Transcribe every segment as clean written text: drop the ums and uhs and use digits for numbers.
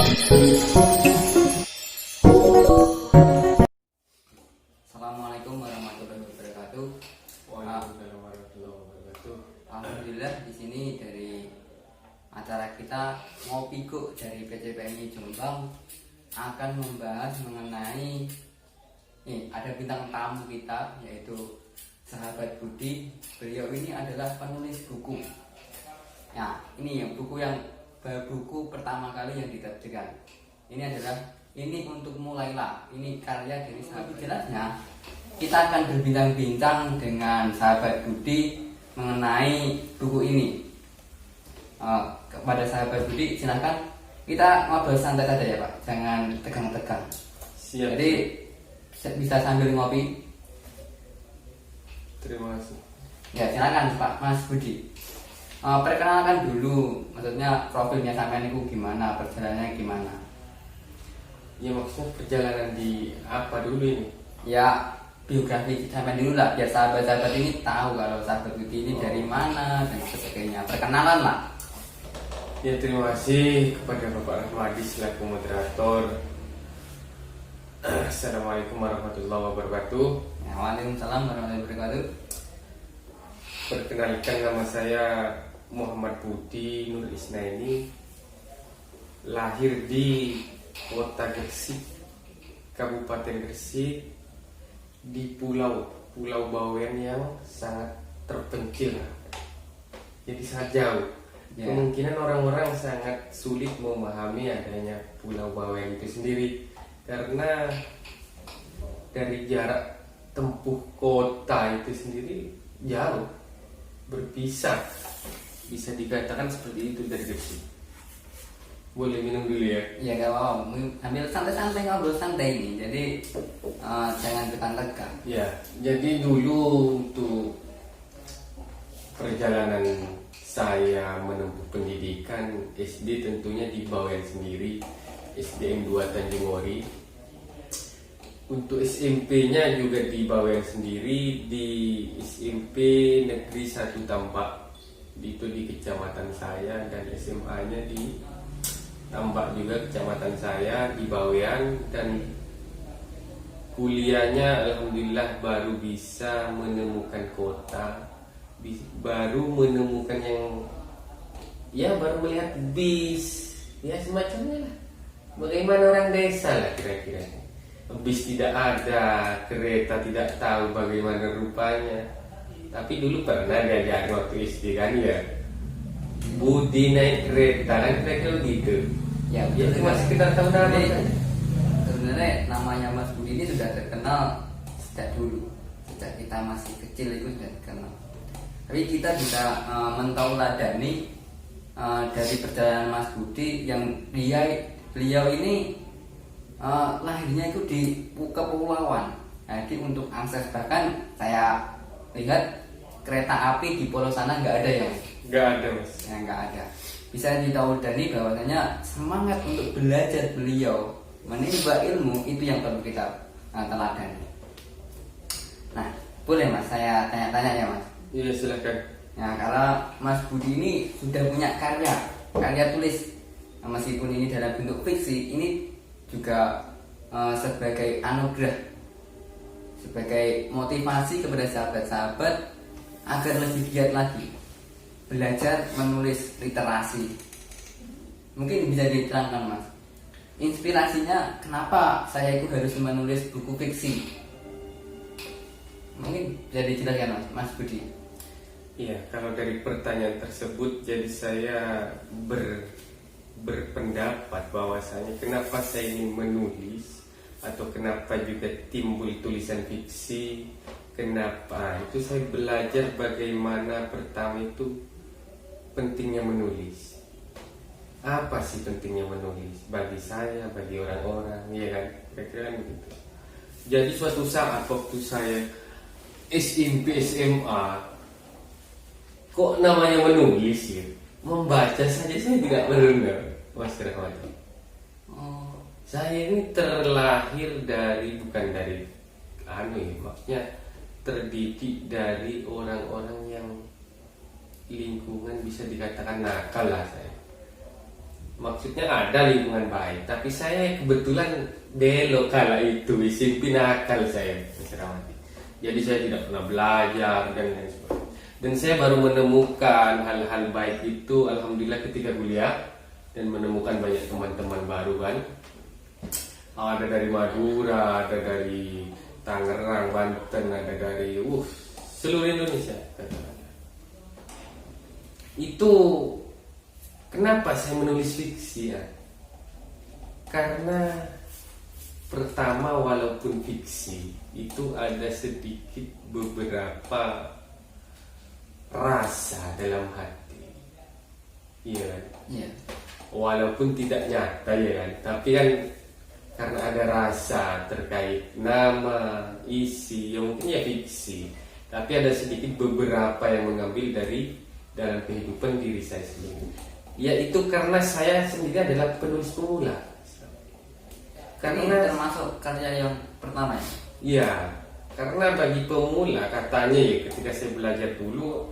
Assalamualaikum warahmatullahi wabarakatuh. Waalaikumsalam warahmatullahi wabarakatuh. Alhamdulillah di sini dari acara kita Ngopi Go dari PCPMI Jombang akan membahas mengenai ada bintang tamu kita yaitu sahabat Budi. Beliau ini adalah penulis buku. Nah, ini buku pertama kali yang diterbitkan. Ini untuk mulailah. Ini karya dari sahabat. Jelasnya kita akan berbincang-bincang dengan sahabat Budi mengenai buku ini. Kepada sahabat Budi, silakan kita ngobrol santai saja ya Pak, jangan tegang-tegang. Siap. Jadi bisa sambil ngopi. Terima kasih. Ya silakan Pak Mas Budi. Perkenalkan dulu, maksudnya profilnya sampean itu gimana, perjalanannya gimana? Ya maksudnya perjalanan di apa dulu ini? Ya biografi sampean dulu lah, biar sahabat-sahabat ini tahu kalau sahabat Budi ini dari mana dan sebagainya. Perkenalan lah. Ya terima kasih kepada Bapak Rahmadi selaku moderator. Assalamualaikum warahmatullahi wabarakatuh. Ya, waalaikumsalam warahmatullahi wabarakatuh. Perkenalkan, nama saya Muhammad Budi Nur Isnaini. Lahir di Kota Gresik, Kabupaten Gresik, di Pulau Bawen yang sangat terpencil. Jadi sangat jauh. Ya. Kemungkinan orang-orang sangat sulit memahami adanya Pulau Bawen itu sendiri karena dari jarak tempuh kota itu sendiri jauh, berpisah, bisa dikatakan seperti itu dari Gresik. Boleh minum dulu ya? Ya gak apa-apa, ambil santai-santai, ngobrol santai ini. Jadi jangan tegang-tegang. Ya, jadi dulu untuk perjalanan saya menempuh pendidikan SD tentunya di Bawen sendiri, SDN 2 Tanjung Ori. Untuk SMP-nya juga di Bawen sendiri, di SMP Negeri 1 Tambak, itu di kecamatan saya, dan SMA-nya di Tambak juga kecamatan saya di Bawen. Dan kuliahnya alhamdulillah baru bisa menemukan kota, baru menemukan baru melihat bis, ya semacamnya lah, bagaimana orang desa lah kira-kira. Bis tidak ada, kereta tidak tahu bagaimana rupanya. Tapi dulu pernah diajar waktu SD kan ya, Budi naik kereta kan kira-kira begitu. Ya, Cuma sekitar tahun lalu. Sebenarnya namanya Mas Budi ini sudah terkenal sejak dulu, sejak kita masih kecil itu sudah terkenal. Tapi kita bisa mentauladani dari perjalanan Mas Budi yang beliau ini lahirnya itu di kepulauan. Jadi untuk akses, bahkan saya lihat kereta api di pulau sana nggak ada ya Mas? Nggak ada Mas. Ya, nggak ada. Bisa ditaudani bahwasanya semangat untuk belajar beliau menimba ilmu itu yang perlu kita teladani. Nah, boleh Mas saya tanya-tanya ya Mas? Iya silakan. Nah, kalau Mas Budi ini sudah punya karya tulis, meskipun ini dalam bentuk fiksi, ini juga sebagai anugerah, sebagai motivasi kepada sahabat-sahabat agar lebih giat lagi belajar menulis literasi. Mungkin bisa diterangkan Mas, inspirasinya kenapa saya itu harus menulis buku fiksi? Mungkin bisa dijelaskan Mas Budi. Iya, kalau dari pertanyaan tersebut, jadi saya berpendapat bahwasanya kenapa saya ingin menulis atau kenapa juga timbul tulisan fiksi. Kenapa? Itu saya belajar bagaimana pertama itu pentingnya menulis. Apa sih pentingnya menulis bagi saya, bagi orang-orang, ya kan? Kira-kira begitu. Jadi suatu saat waktu saya SMP SMA, kok namanya menulis ya? Membaca saja saya tidak benar, Mas Rahmadi. Saya ini terlahir bukan dari maksudnya terdidik dari orang-orang yang lingkungan bisa dikatakan nakal lah saya. maksudnya ada lingkungan baik, tapi saya kebetulan belok kala itu, isin pinakal saya, Mas Rahmadi. Jadi saya tidak pernah belajar dan lain sebagainya. Dan saya baru menemukan hal-hal baik itu alhamdulillah ketika kuliah dan menemukan banyak teman-teman baru kan. Ada dari Madura, ada dari Tangerang, Banten, ada dari seluruh Indonesia. Itu kenapa saya menulis fiksi ya? Karena pertama walaupun fiksi itu ada sedikit beberapa rasa dalam hati, iya kan? Iya. Walaupun tidak nyata ya kan, tapi kan karena ada rasa terkait nama, isi, yang mungkin ya fiksi, tapi ada sedikit beberapa yang mengambil dari dalam kehidupan diri saya sendiri. Ya itu karena saya sendiri adalah penulis pemula. Karena ini termasuk karya yang pertama ya? Iya, karena bagi pemula katanya ya ketika saya belajar dulu,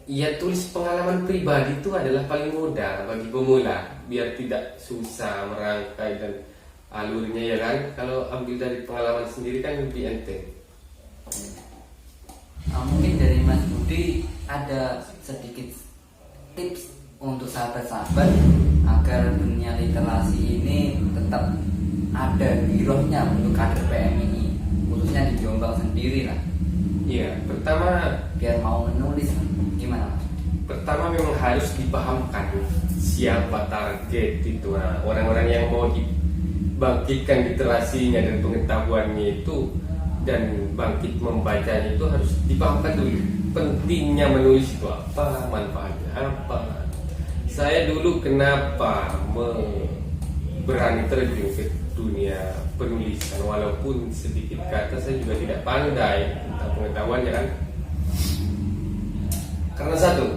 ya tulis pengalaman pribadi itu adalah paling mudah bagi pemula, biar tidak susah merangkai dan alurnya ya kan. Kalau ambil dari pengalaman sendiri kan lebih enteng. Mungkin dari Mas Budi ada sedikit tips untuk sahabat-sahabat agar dunia literasi ini tetap ada girohnya untuk kader PMI, khususnya di Jombang sendiri lah. Iya, pertama Biar mau menulis gimana Mas? Pertama memang harus dipahamkan siapa target itu. Nah, orang-orang yang mau dibangkitkan literasinya dan pengetahuannya itu dan bangkit membacanya itu harus dipahamkan dulu. Pentingnya menulis itu apa, manfaatnya apa. Saya dulu kenapa berani terjun ke dunia penulisan, walaupun sedikit kata saya juga tidak pandai tentang pengetahuannya kan. Karena satu,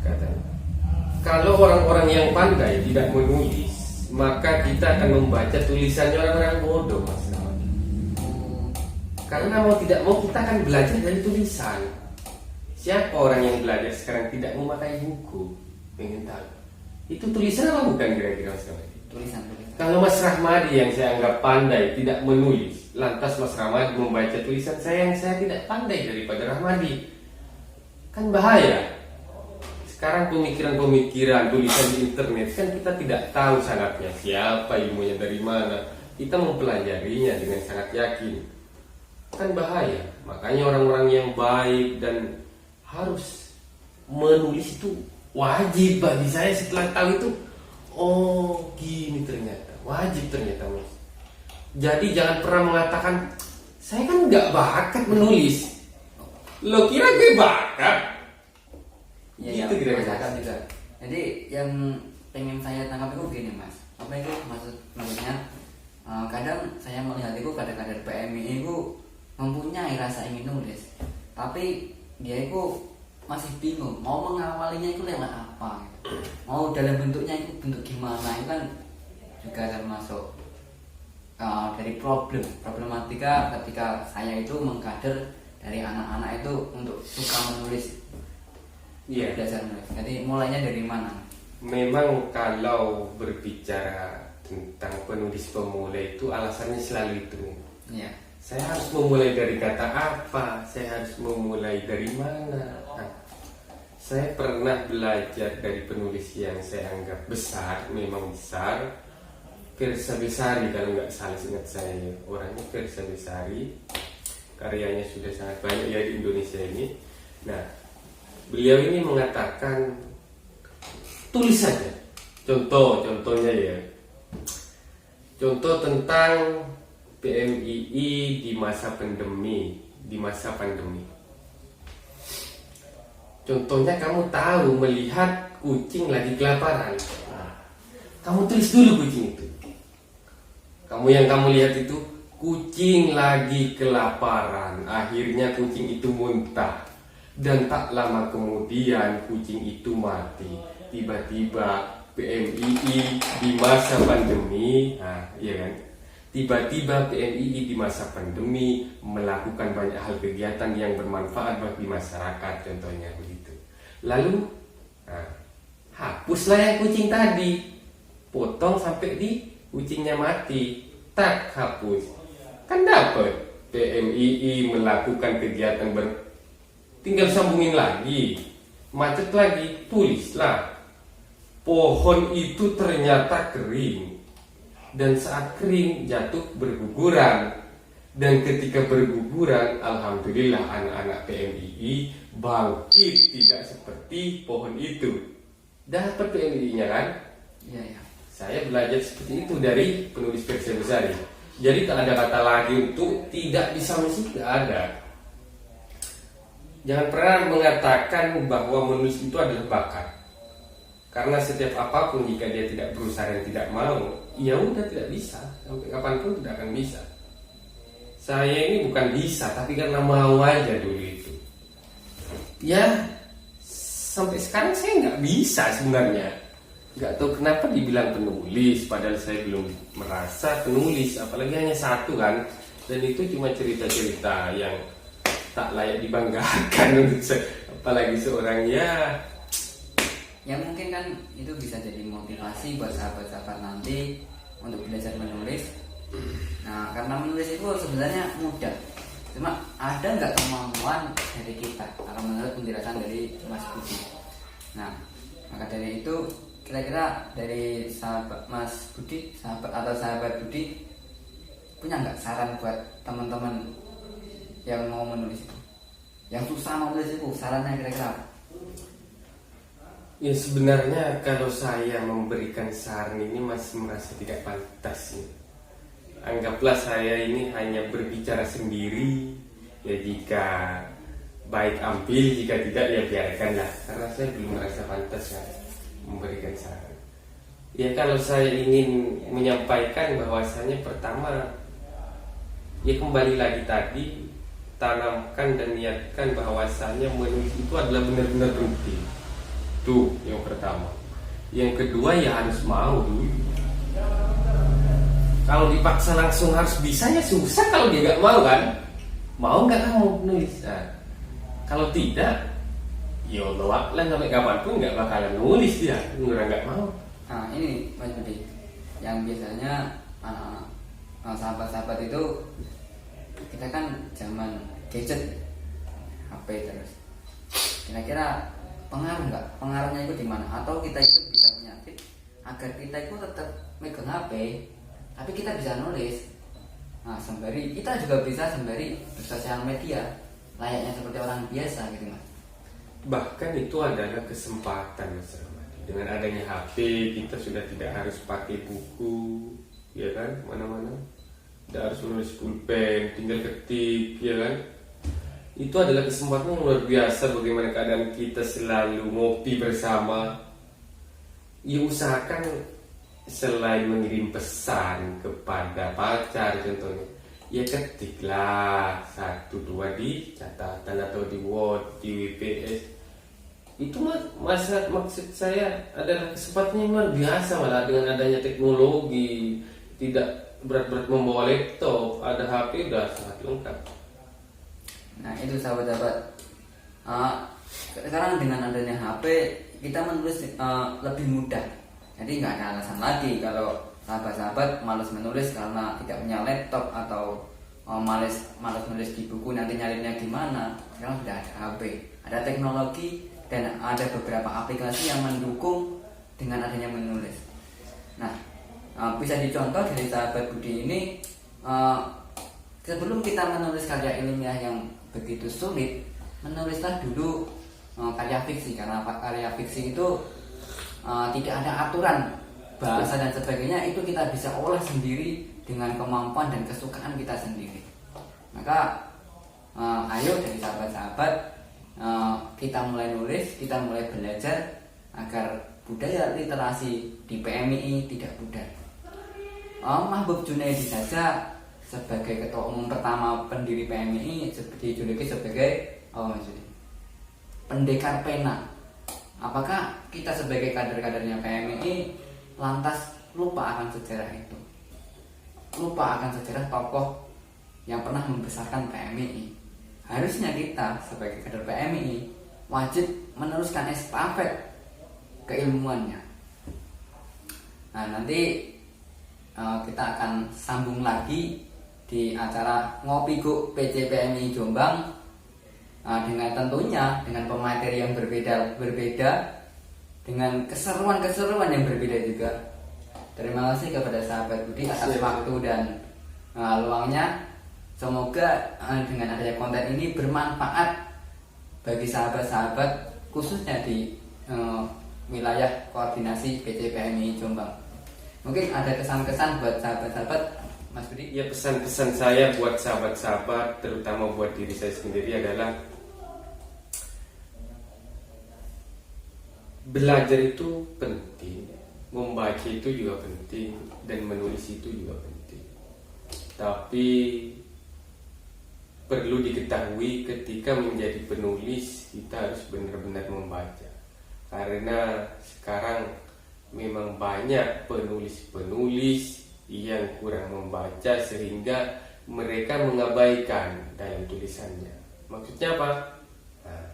katanya, kalau orang-orang yang pandai tidak menulis, maka kita akan membaca tulisannya orang-orang bodoh, Mas. Karena mau tidak mau kita akan belajar dari tulisan. Siapa orang yang belajar sekarang tidak memakai buku? Pengen tahu. Itu tulisan apa bukan kira-kira Mas Rahmadi? Tulisan. Kalau Mas Rahmadi yang saya anggap pandai tidak menulis, lantas Mas Rahmadi membaca tulisan saya yang saya tidak pandai daripada Rahmadi, kan bahaya. Sekarang pemikiran-pemikiran tulisan di internet kan kita tidak tahu sangatnya siapa, ilmunya dari mana. Kita mempelajarinya dengan sangat yakin, kan bahaya. Makanya orang-orang yang baik dan harus menulis itu wajib bagi saya. Setelah tahu itu, oh gini ternyata, wajib ternyata Mas. Jadi jangan pernah mengatakan saya kan nggak bakat menulis. Lo kira gue bakat? Ya, Gitu ya, kira-kira. masakan juga. Jadi yang pengen saya tangkap itu gini Mas, apa itu maksudnya? Kadang saya melihat itu kader-kader PMI itu mempunyai rasa ingin nulis, tapi dia itu masih bingung mau mengawalinya itu lewat apa, mau dalam bentuknya itu bentuk gimana. Itu kan juga termasuk dari problematika ketika saya itu mengkader dari anak-anak itu untuk suka menulis, belajar menulis. Jadi mulainya dari mana? Memang kalau berbicara tentang penulis pemula itu alasannya selalu itu. Iya. Saya harus memulai dari kata apa? Saya harus memulai dari mana? Saya pernah belajar dari penulis yang saya anggap besar, memang besar, Firsa Besari kalau nggak salah ingat saya. Orangnya Firsa Besari, karyanya sudah sangat banyak ya di Indonesia ini. Nah, beliau ini mengatakan tulis saja. Contohnya ya. Contoh tentang PMII di masa pandemi, Contohnya kamu tahu melihat kucing lagi kelaparan. Nah, kamu tulis dulu kucing itu. Yang kamu lihat itu kucing lagi kelaparan. Akhirnya kucing itu muntah. Dan tak lama kemudian kucing itu mati. Tiba-tiba PMII di masa pandemi, iya kan? Tiba-tiba PMII di masa pandemi melakukan banyak hal kegiatan yang bermanfaat bagi masyarakat, contohnya begitu. Lalu hapuslah yang kucing tadi, potong sampai di kucingnya mati, tak hapus, kan dapat. PMII melakukan kegiatan tinggal sambungin lagi, macet lagi, tulislah pohon itu ternyata kering, dan saat kering jatuh berguguran, dan ketika berguguran alhamdulillah anak-anak PMII bangkit tidak seperti pohon itu. Dapat PMII-nya kan? Iya, ya. Saya belajar seperti itu dari penulis Firsa Besari. Jadi tak ada kata lagi untuk tidak bisa musik, tidak ada. Jangan pernah mengatakan bahwa menulis itu adalah bakat. Karena setiap apapun jika dia tidak berusaha dan tidak mau, ya udah tidak bisa. Sampai kapanpun tidak akan bisa. Saya ini bukan bisa, tapi karena mau aja dulu itu. Ya, sampai sekarang saya nggak bisa sebenarnya. Nggak tahu kenapa dibilang penulis, padahal saya belum merasa penulis, apalagi hanya satu kan. Dan itu cuma cerita-cerita yang tak layak dibanggakan untuk apalagi seorang ya. Ya mungkin kan itu bisa jadi motivasi buat sahabat-sahabat nanti untuk belajar menulis. Nah, karena menulis itu sebenarnya mudah, cuma ada nggak kemampuan dari kita, kalau menurut penjelasan dari Mas Budi. Nah, maka dari itu kira-kira dari sahabat Mas Budi, sahabat Budi, punya nggak saran buat teman-teman yang mau menulis itu, yang susah mau menulis itu, sarannya kira-kira apa? Ya sebenarnya kalau saya memberikan saran ini masih merasa tidak pantas ya. Anggaplah saya ini hanya berbicara sendiri. Ya jika baik ambil, jika tidak ya biarkanlah. Karena saya belum merasa pantas ya memberikan saran. Ya kalau saya ingin menyampaikan bahwasanya pertama, ya kembali lagi tadi, tanamkan dan niatkan bahwasanya menulis itu adalah benar-benar rutin. Itu yang pertama. Yang kedua ya harus mau dulu. Kalau dipaksa langsung harus bisa ya susah kalau dia nggak mau kan. Mau nggak kamu nulis? Nah, kalau tidak, ya Allah lah sampai kapanpun nggak bakalan nulis dia. Nggak mau. Nah ini Mas Budi, yang biasanya sahabat-sahabat itu kita kan zaman gadget, HP terus. Kira-kira pengaruh nggak? Pengaruhnya itu di mana? Atau kita itu bisa punya tip agar kita itu tetap megang HP, tapi kita bisa nulis. Nah, sembari kita juga bisa sembari bersosial media, layaknya seperti orang biasa gitu Mas. Bahkan itu adalah kesempatan Mas Rahmadi. Dengan adanya HP kita sudah tidak harus pakai buku, ya kan, mana-mana. Tidak harus menulis pulpen, tinggal ketik, ya kan. Itu adalah kesempatan yang luar biasa. Bagaimana keadaan kita selalu ngopi bersama. Ya usahakan selain mengirim pesan kepada pacar contohnya, ya ketiklah 1-2 di catatan atau di Word, di WPS. Itu maksud saya adalah kesempatan yang luar biasa, malah dengan adanya teknologi. Tidak berat-berat membawa laptop, ada HP udah sangat lengkap. Nah itu sahabat-sahabat, sekarang dengan adanya HP kita menulis lebih mudah. Jadi nggak ada alasan lagi kalau sahabat-sahabat malas menulis karena tidak punya laptop atau malas nulis di buku, nanti nyarinya gimana. Sekarang sudah ada HP, ada teknologi, dan ada beberapa aplikasi yang mendukung dengan adanya menulis. Nah bisa dicontoh dari sahabat Budi ini, sebelum kita menulis karya ilmiah yang begitu sulit, menulislah dulu karya fiksi, karena karya fiksi itu tidak ada aturan bahasa dan sebagainya, itu kita bisa olah sendiri dengan kemampuan dan kesukaan kita sendiri. Maka ayo dari sahabat-sahabat, kita mulai nulis, kita mulai belajar agar budaya literasi di PMII tidak pudar. Mahbub Junaidi saja sebagai ketua umum pertama pendiri PMII dijuluki sebagai pendekar pena. Apakah kita sebagai kader-kadernya PMII lantas lupa akan sejarah itu? Lupa akan sejarah tokoh yang pernah membesarkan PMII? Harusnya kita sebagai kader PMII wajib meneruskan estafet keilmuannya. Nah, nanti kita akan sambung lagi di acara Ngopi Go PCPMI Jombang, dengan tentunya dengan pemateri yang berbeda dengan keseruan yang berbeda juga. Terima kasih kepada sahabat Budi atas waktu dan luangnya. Semoga dengan adanya konten ini bermanfaat bagi sahabat-sahabat khususnya di wilayah koordinasi PCPMI Jombang. Mungkin ada kesan-kesan buat sahabat-sahabat, Mas Budi? Ya, pesan-pesan saya buat sahabat-sahabat, terutama buat diri saya sendiri adalah belajar itu penting, membaca itu juga penting, dan menulis itu juga penting. Tapi perlu diketahui ketika menjadi penulis kita harus benar-benar membaca. Karena sekarang memang banyak penulis-penulis yang kurang membaca sehingga mereka mengabaikan dalam tulisannya. Maksudnya apa? Nah,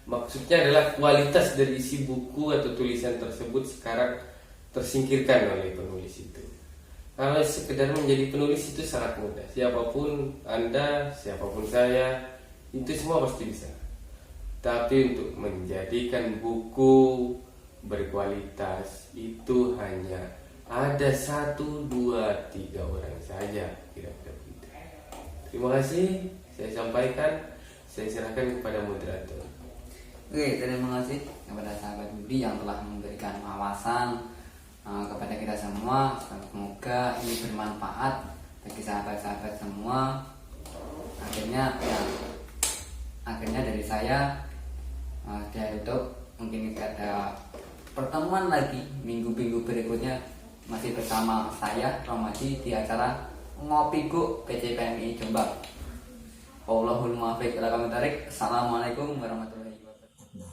maksudnya adalah kualitas dari isi buku atau tulisan tersebut sekarang tersingkirkan oleh penulis itu. Kalau sekedar menjadi penulis itu sangat mudah. Siapapun Anda, siapapun saya, itu semua pasti bisa. Tapi untuk menjadikan buku berkualitas itu hanya ada 1, 2, 3 orang saja, kira-kira begitu. Terima kasih, saya sampaikan, saya serahkan kepada moderator. Oke, terima kasih kepada sahabat Budi yang telah memberikan wawasan kepada kita semua. Semoga ini bermanfaat bagi sahabat-sahabat semua. Akhirnya dari saya untuk mungkin ada pertemuan lagi minggu-minggu berikutnya masih bersama saya Romadi di acara Ngopi Go PCPMI Jombang. Wallahul muwaffiq ila aqwamit thoriq. Assalamualaikum warahmatullahi wabarakatuh.